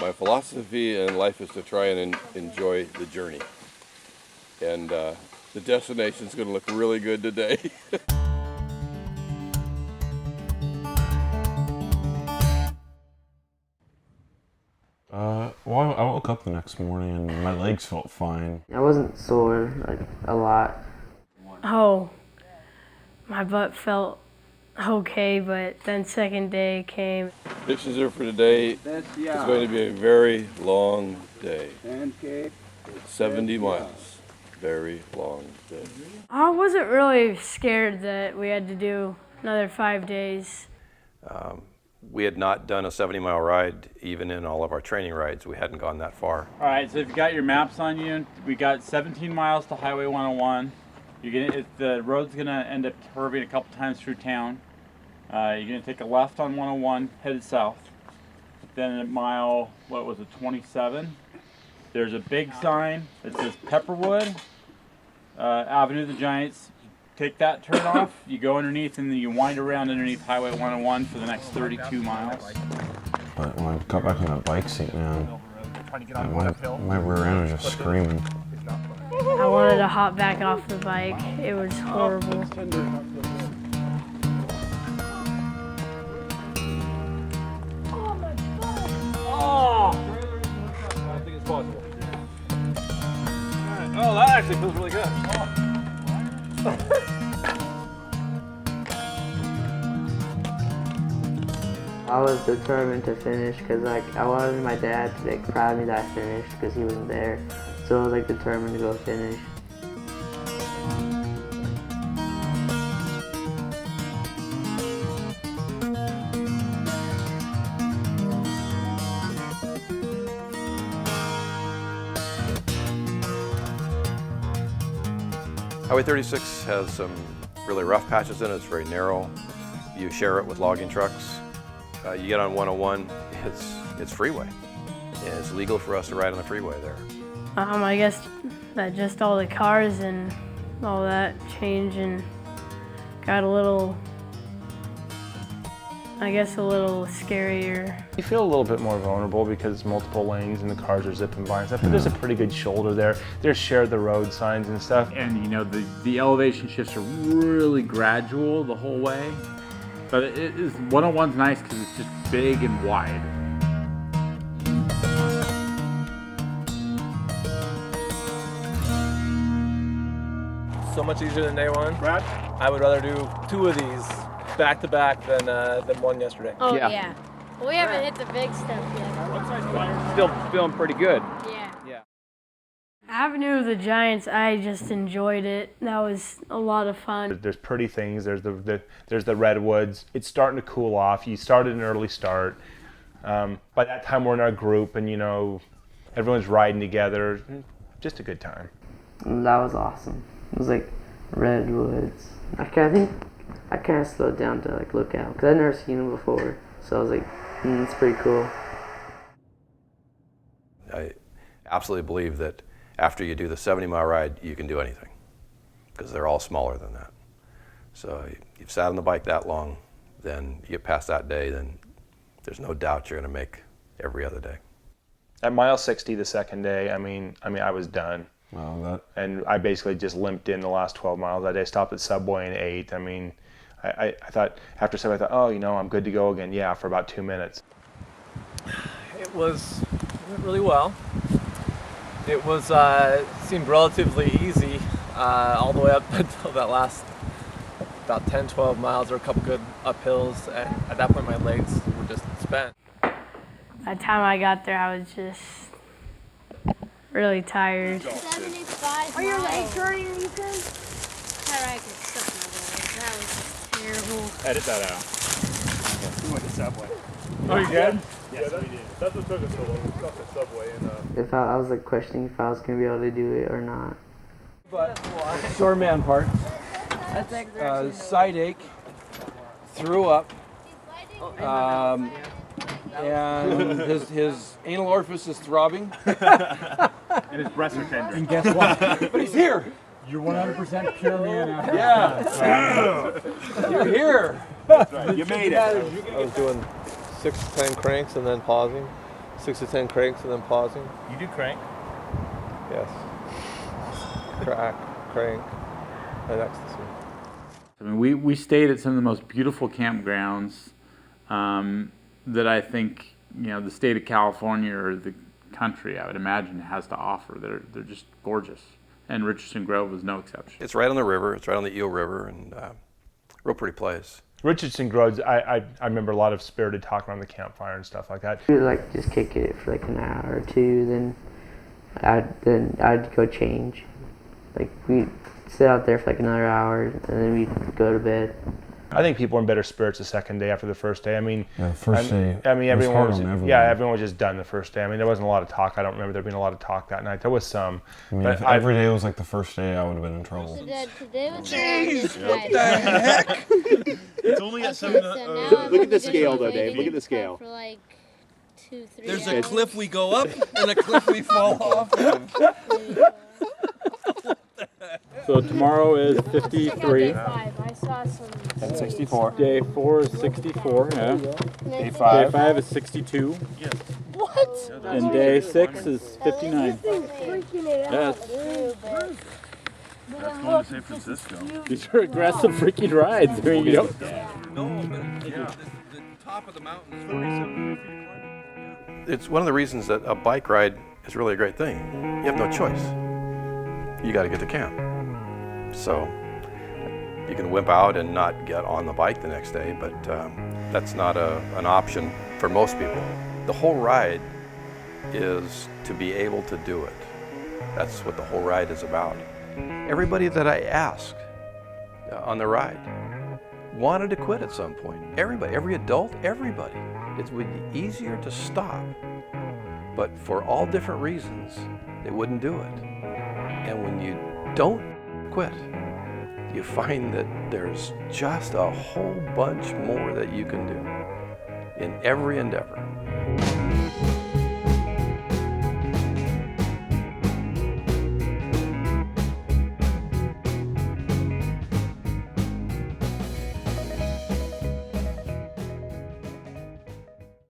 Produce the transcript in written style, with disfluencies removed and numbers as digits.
My philosophy in life is to try and enjoy the journey. And the destination's going to look really good today. Well, I woke up the next morning and my legs felt fine. I wasn't sore, like, a lot. Oh, my butt felt okay, but then second day came. Predictions are for today. It's going to be a very long day. 70 miles. Very long day. I wasn't really scared that we had to do another 5 days. We had not done a 70-mile ride, even in all of our training rides. We hadn't gone that far. All right, so if you got your maps on you, we got 17 miles to Highway 101. The road's gonna end up curving a couple times through town. You're gonna take a left on 101, headed south. Then at mile, 27? There's a big sign that says Pepperwood, Avenue of the Giants. Take that turn off, you go underneath, and then you wind around underneath Highway 101 for the next 32 miles. But when I got back in that bike seat, man, my rear end was just screaming. I wanted to hop back off the bike. It was horrible. I think it's possible. Oh, that actually feels really good. I was determined to finish because, like, I wanted my dad to, like, proud of me that I finished because he wasn't there. So I was, like, determined to go finish. Highway 36 has some really rough patches in it. It's very narrow. You share it with logging trucks. You get on 101, it's freeway. And it's legal for us to ride on the freeway there. I guess that just all the cars and all that changed and got a little scarier. You feel a little bit more vulnerable because it's multiple lanes and the cars are zipping by and stuff, but there's a pretty good shoulder there. There's share the road signs and stuff. And you know, the elevation shifts are really gradual the whole way. But it is 101's nice because it's just big and wide. So much easier than day one. Brad? I would rather do 2 of these back to back than one yesterday. Oh yeah. Well, we haven't hit the big stuff yet. Still feeling pretty good. Yeah. Avenue of the Giants, I just enjoyed it. That was a lot of fun. There's pretty things, there's the redwoods. It's starting to cool off. You started an early start. By that time we're in our group and, you know, everyone's riding together. Just a good time. That was awesome. It was like redwoods. I think I kind of slowed down to, like, look out because I'd never seen them before. So I was like, it's pretty cool. I absolutely believe that after you do the 70-mile ride, you can do anything because they're all smaller than that. So you've sat on the bike that long, then you get past that day, then there's no doubt you're going to make every other day. At mile 60 the second day, I mean, I was done. Wow, And I basically just limped in the last 12 miles that day. Stopped at Subway in 8. I mean, I thought after Subway, I thought, oh, you know, I'm good to go again. Yeah, for about 2 minutes. It went really well. It was seemed relatively easy all the way up until that last about 10, 12 miles. There were a couple good uphills, and at that point my legs were just spent. By the time I got there, I was just really tired. 75 Are your legs hurting, Ethan? I could suck my legs. That was terrible. Edit that out. We went to Subway. Oh, you good? Yes, we did. That's what took us so long. We stopped at Subway and If I was, like, questioning if I was going to be able to do it or not. But sore man part, side ache, threw up, and his anal orifice is throbbing. And his breasts are tender. And guess what? But he's here. You're 100% pure man after. Yeah. You're here. That's right. You made it. I was doing 6 to 10 cranks and then pausing. 6 to 10 cranks and then pausing. You do crank? Yes. Crack, crank, and ecstasy. I mean, we stayed at some of the most beautiful campgrounds that I think, you know, the state of California or the country, I would imagine, has to offer. They're just gorgeous. And Richardson Grove was no exception. It's right on the river. It's right on the Eel River, and real pretty place. Richardson Groves, I remember a lot of spirited talk around the campfire and stuff like that. We would like just kick it for like an hour or two, then I'd go change. Like we'd sit out there for like another hour, and then we'd go to bed. I think people were in better spirits the second day after the first day. I mean, Yeah, the first day. I mean, everyone was everyone. everyone was just done the first day. I mean, there wasn't a lot of talk. I don't remember there being a lot of talk that night. There was some. I mean, but if every day was like the first day, I would have been in trouble. Today was the longest ride. heck? It's only at So now Look at the scale though, Dave. Look at the scale. For like 2-3 There's hours. a cliff we go up and a cliff we fall off of. So tomorrow is 53. Day 5. I saw some. 64. Day 4 is 64, yeah. Day Day 5. 5 is 62. What? And day 6 is 59. Freaking it Yes. That's going to San Francisco. These are aggressive freaking rides. I mean, you don't. No, but the top of the mountain is 47 feet. It's one of the reasons that a bike ride is really a great thing. You have no choice. You got to get to camp. So you can wimp out and not get on the bike the next day, but that's not an option for most people. The whole ride is to be able to do it. That's what the whole ride is about. Everybody that I asked on the ride wanted to quit at some point. Everybody, every adult, everybody. It would be easier to stop, but for all different reasons, they wouldn't do it. And when you don't quit, you find that there's just a whole bunch more that you can do in every endeavor.